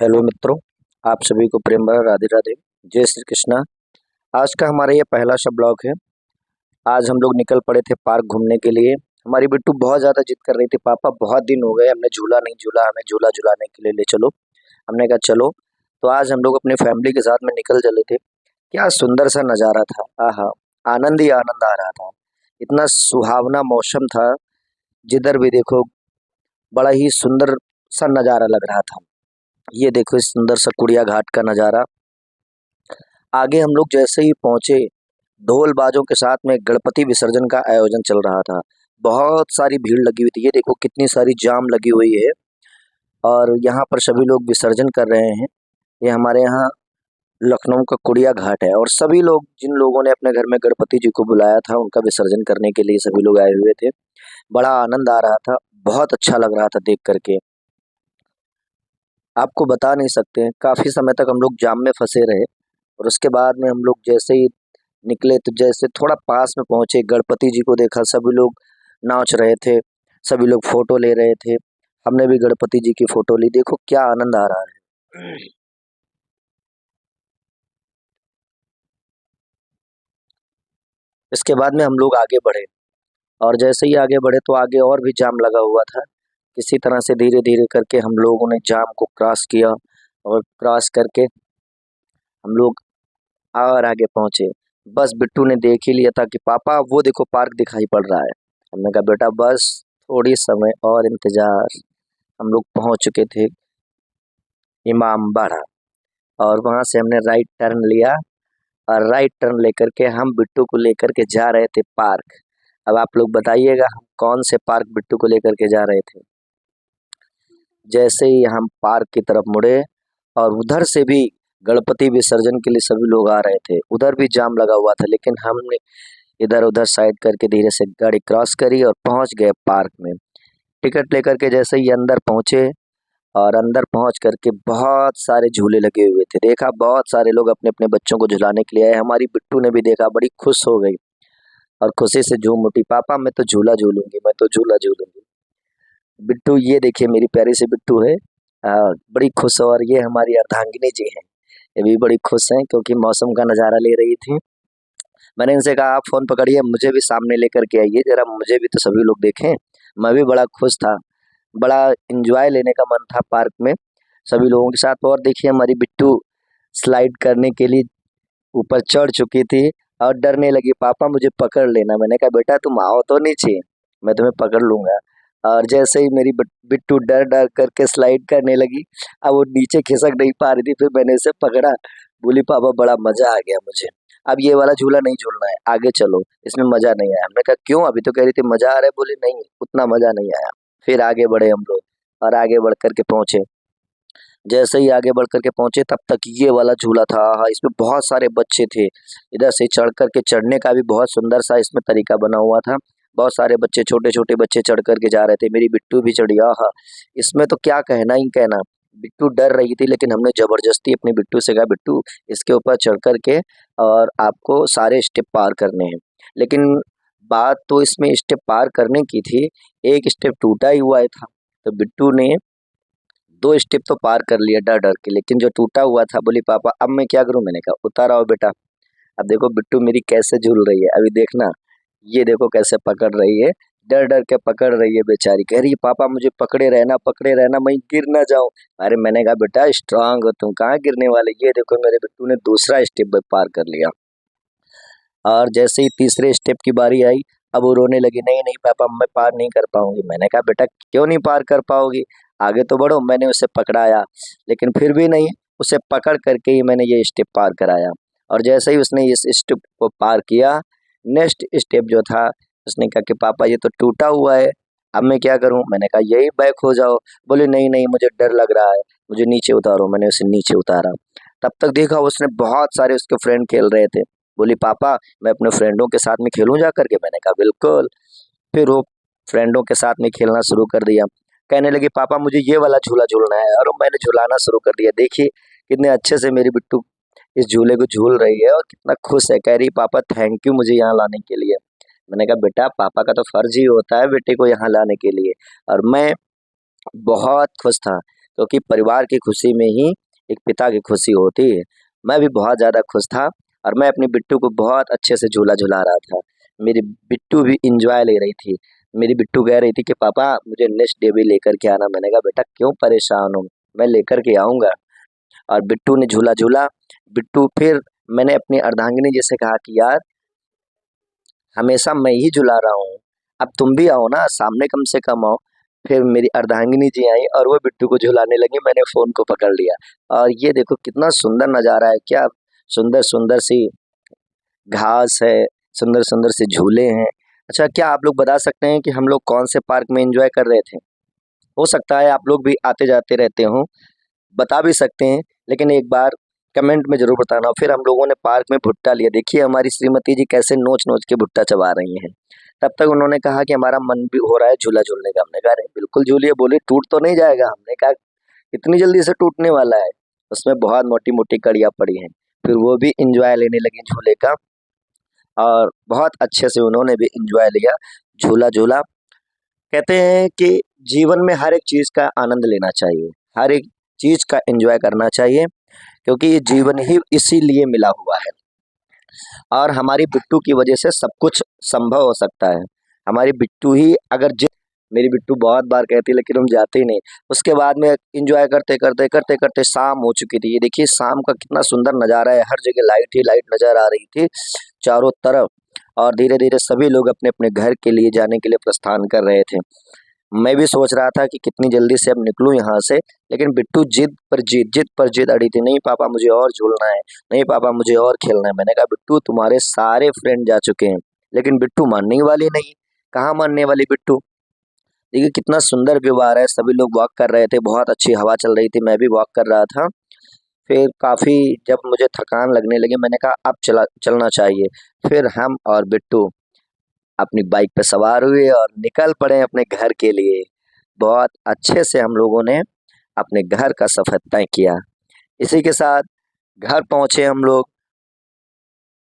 Hello मित्रों, आप सभी को प्रेम भरा राधे राधे। जय श्री कृष्णा। आज का हमारा ये पहला सा ब्लॉग है। आज हम लोग निकल पड़े थे पार्क घूमने के लिए। हमारी बिट्टू बहुत ज़्यादा जिद कर रही थी, पापा बहुत दिन हो गए हमने झूला नहीं झूला, हमें झूला झुलाने के लिए ले चलो। हमने कहा चलो। तो आज हम लोग अपनी फैमिली के साथ में निकल चले थे। क्या सुंदर सा नज़ारा था, आहा, आनंद ही आनंद आ रहा था। इतना सुहावना मौसम था, जिधर भी देखो बड़ा ही सुंदर सा नज़ारा लग रहा था। ये देखो इस सुंदर सा कुड़िया घाट का नज़ारा। आगे हम लोग जैसे ही पहुंचे, ढोल बाजों के साथ में गणपति विसर्जन का आयोजन चल रहा था। बहुत सारी भीड़ लगी हुई थी, ये देखो कितनी सारी जाम लगी हुई है और यहाँ पर सभी लोग विसर्जन कर रहे हैं। ये हमारे यहाँ लखनऊ का कुड़िया घाट है और सभी लोग, जिन लोगों ने अपने घर में गणपति जी को बुलाया था, उनका विसर्जन करने के लिए सभी लोग आए हुए थे। बड़ा आनंद आ रहा था, बहुत अच्छा लग रहा था देख करके। आपको बता नहीं सकते, काफ़ी समय तक हम लोग जाम में फंसे रहे और उसके बाद में हम लोग जैसे ही निकले तो जैसे थोड़ा पास में पहुंचे, गणपति जी को देखा, सभी लोग नाच रहे थे, सभी लोग फोटो ले रहे थे। हमने भी गणपति जी की फोटो ली, देखो क्या आनंद आ रहा है। इसके बाद में हम लोग आगे बढ़े और जैसे ही आगे बढ़े तो आगे और भी जाम लगा हुआ था। किसी तरह से धीरे धीरे करके हम लोगों ने जाम को क्रॉस किया और क्रॉस करके हम लोग और आगे पहुंचे। बस बिट्टू ने देख ही लिया था कि पापा वो देखो पार्क दिखाई पड़ रहा है। हमने कहा बेटा बस थोड़ी समय और इंतजार। हम लोग पहुंच चुके थे इमाम बाड़ा और वहां से हमने राइट टर्न लिया और राइट टर्न लेकर के हम बिट्टू को लेकर के जा रहे थे पार्क। अब आप लोग बताइएगा हम कौन से पार्क बिट्टू को लेकर के जा रहे थे। जैसे ही हम पार्क की तरफ मुड़े और उधर से भी गणपति विसर्जन के लिए सभी लोग आ रहे थे, उधर भी जाम लगा हुआ था, लेकिन हमने इधर उधर साइड करके धीरे से गाड़ी क्रॉस करी और पहुंच गए पार्क में। टिकट लेकर के जैसे ही अंदर पहुंचे और अंदर पहुंच करके बहुत सारे झूले लगे हुए थे, देखा बहुत सारे लोग अपने अपने बच्चों को झुलाने के लिए आए। हमारी बिट्टू ने भी देखा, बड़ी खुश हो गई और खुशी से झूम उठी, पापा मैं तो झूला झूलूंगी, मैं तो झूला झूलूंगी। बिट्टू ये देखिए मेरी प्यारी सी बिट्टू है, बड़ी खुश। और ये हमारी अर्धांगिनी जी हैं, ये भी बड़ी खुश हैं क्योंकि मौसम का नज़ारा ले रही थी। मैंने इनसे कहा आप फ़ोन पकड़िए, मुझे भी सामने लेकर के आइए ज़रा, मुझे भी तो सभी लोग देखें। मैं भी बड़ा खुश था, बड़ा एंजॉय लेने का मन था पार्क में सभी लोगों के साथ। और देखिए हमारी बिट्टू स्लाइड करने के लिए ऊपर चढ़ चुकी थी और डरने लगी, पापा मुझे पकड़ लेना। मैंने कहा बेटा तुम आओ तो नीचे, मैं तुम्हें पकड़ लूंगा। और जैसे ही मेरी बिट्टू डर डर करके स्लाइड करने लगी, अब वो नीचे खिसक नहीं पा रही थी, फिर मैंने उसे पकड़ा। बोली पापा बड़ा मजा आ गया मुझे, अब ये वाला झूला नहीं झूलना है, आगे चलो, इसमें मजा नहीं आया। हमने कहा क्यों, अभी तो कह रही थी मजा आ रहा है। बोली नहीं उतना मजा नहीं आया। फिर आगे बढ़े हम लोग और आगे बढ़ करके पहुंचे। जैसे ही आगे बढ़ करके पहुंचे तब तक ये वाला झूला था, हाँ इसमें बहुत सारे बच्चे थे। इधर से चढ़ करके चढ़ने का भी बहुत सुंदर सा इसमें तरीका बना हुआ था। बहुत सारे बच्चे, छोटे छोटे बच्चे चढ़ करके जा रहे थे, मेरी बिट्टू भी चढ़ी। हाँ, इसमें तो क्या कहना ही कहना। बिट्टू डर रही थी लेकिन हमने जबरदस्ती अपनी बिट्टू से कहा बिट्टू इसके ऊपर चढ़ करके और आपको सारे स्टेप पार करने हैं। लेकिन बात तो इसमें स्टेप पार करने की थी, एक स्टेप टूटा ही हुआ था। तो बिट्टू ने 2 स्टेप तो पार कर लिया डर डर के, लेकिन जो टूटा हुआ था, बोली पापा अब मैं क्या करूं। मैंने कहा उतार आओ बेटा। अब देखो बिट्टू मेरी कैसे झूल रही है, अभी देखना, ये देखो कैसे पकड़ रही है, डर डर के पकड़ रही है बेचारी। कह रही है पापा मुझे पकड़े रहना, मैं गिर ना जाऊं। अरे मैंने कहा बेटा स्ट्रांग हो तुम, कहाँ गिरने वाले। ये देखो मेरे बिट्टू ने दूसरा स्टेप पार कर लिया। और जैसे ही तीसरे स्टेप की बारी आई, अब वो रोने लगी, नहीं नहीं पापा मैं पार नहीं कर पाऊंगी। मैंने कहा बेटा क्यों नहीं पार कर पाओगी, आगे तो बढ़ो। मैंने उसे पकड़ाया लेकिन फिर भी नहीं, उसे पकड़ करके ही मैंने ये स्टेप पार कराया। और जैसे ही उसने इस स्टेप को पार किया, नेक्स्ट स्टेप जो था, उसने कहा कि पापा ये तो टूटा हुआ है, अब मैं क्या करूं। मैंने कहा यही बैक हो जाओ। बोले नहीं नहीं मुझे डर लग रहा है, मुझे नीचे उतारो। मैंने उसे नीचे उतारा। तब तक देखा उसने बहुत सारे उसके फ्रेंड खेल रहे थे। बोली पापा मैं अपने फ्रेंडों के साथ में खेलूं जा करके। मैंने कहा बिल्कुल। फिर वो फ्रेंडों के साथ में खेलना शुरू कर दिया। कहने लगी पापा मुझे ये वाला झूला झूलना है, और मैंने झुलाना शुरू कर दिया। देखिए कितने अच्छे से मेरी बिट्टू इस झूले को झूल रही है और कितना खुश है। कह रही पापा थैंक यू मुझे यहाँ लाने के लिए। मैंने कहा बेटा पापा का तो फर्ज ही होता है बेटे को यहाँ लाने के लिए। और मैं बहुत खुश था। क्योंकि परिवार की खुशी में ही एक पिता की खुशी होती है। मैं भी बहुत ज़्यादा खुश था और मैं अपनी बिट्टू को बहुत अच्छे से झूला झुला रहा था। मेरी बिट्टू भी इंजॉय ले रही थी। मेरी बिट्टू कह रही थी कि पापा मुझे नेक्स्ट डे भी लेकर के आना। मैंने कहा बेटा क्यों परेशान हो, मैं लेकर के आऊँगा। और बिट्टू ने झूला झूला। बिट्टू फिर मैंने अपनी अर्धांगिनी जी से कहा कि यार हमेशा मैं ही झुला रहा हूँ, अब तुम भी आओ ना, सामने कम से कम आओ। फिर मेरी अर्धांगिनी जी आई और वो बिट्टू को झुलाने लगी। मैंने फ़ोन को पकड़ लिया और ये देखो कितना सुंदर नज़ारा है, क्या सुंदर सुंदर सी घास है, सुंदर सुंदर से झूले हैं। अच्छा, क्या आप लोग बता सकते हैं कि हम लोग कौन से पार्क में एंजॉय कर रहे थे? हो सकता है आप लोग भी आते जाते रहते हो, बता भी सकते हैं, लेकिन एक बार कमेंट में ज़रूर बताना। फिर हम लोगों ने पार्क में भुट्टा लिया। देखिए हमारी श्रीमती जी कैसे नोच-नोच के भुट्टा चबा रही हैं। तब तक उन्होंने कहा कि हमारा मन भी हो रहा है झूला झूलने का। हमने कहा अरे बिल्कुल झूलिए, बोली टूट तो नहीं जाएगा? हमने कहा इतनी जल्दी से टूटने वाला है? उसमें बहुत मोटी-मोटी कड़ियाँ पड़ी हैं। फिर वो भी एन्जॉय लेने लगी झूले का और बहुत अच्छे से उन्होंने भी एन्जॉय लिया, झूला झूला। कहते हैं कि जीवन में हर एक चीज़ का आनंद लेना चाहिए, हर एक चीज़ का एन्जॉय करना चाहिए, क्योंकि ये जीवन ही इसीलिए मिला हुआ है और हमारी बिट्टू की वजह से सब कुछ संभव हो सकता है। हमारी बिट्टू ही अगर जि मेरी बिट्टू बहुत बार कहती है लेकिन हम जाते ही नहीं। उसके बाद में एन्जॉय करते-करते शाम हो चुकी थी। ये देखिए शाम का कितना सुंदर नज़ारा है, हर जगह लाइट ही लाइट नज़र आ रही थी चारों तरफ और धीरे-धीरे सभी लोग अपने-अपने घर के लिए जाने के लिए प्रस्थान कर रहे थे। मैं भी सोच रहा था कि कितनी जल्दी से अब निकलूँ यहाँ से, लेकिन बिट्टू जिद पर जिद अड़ी थी, नहीं पापा मुझे और झूलना है, नहीं पापा मुझे और खेलना है। मैंने कहा बिट्टू तुम्हारे सारे फ्रेंड जा चुके हैं, लेकिन बिट्टू मानने ही वाली नहीं, कहाँ मानने वाली बिट्टू। देखिए कितना सुंदर व्यू आ रहा है, सभी लोग वॉक कर रहे थे, बहुत अच्छी हवा चल रही थी, मैं भी वॉक कर रहा था। फिर काफ़ी जब मुझे थकान लगने लगी मैंने कहा अब चलना चाहिए। फिर हम और बिट्टू अपनी बाइक पे सवार हुए और निकल पड़े अपने घर के लिए। बहुत अच्छे से हम लोगों ने अपने घर का सफ़र तय किया। इसी के साथ घर पहुँचे हम लोग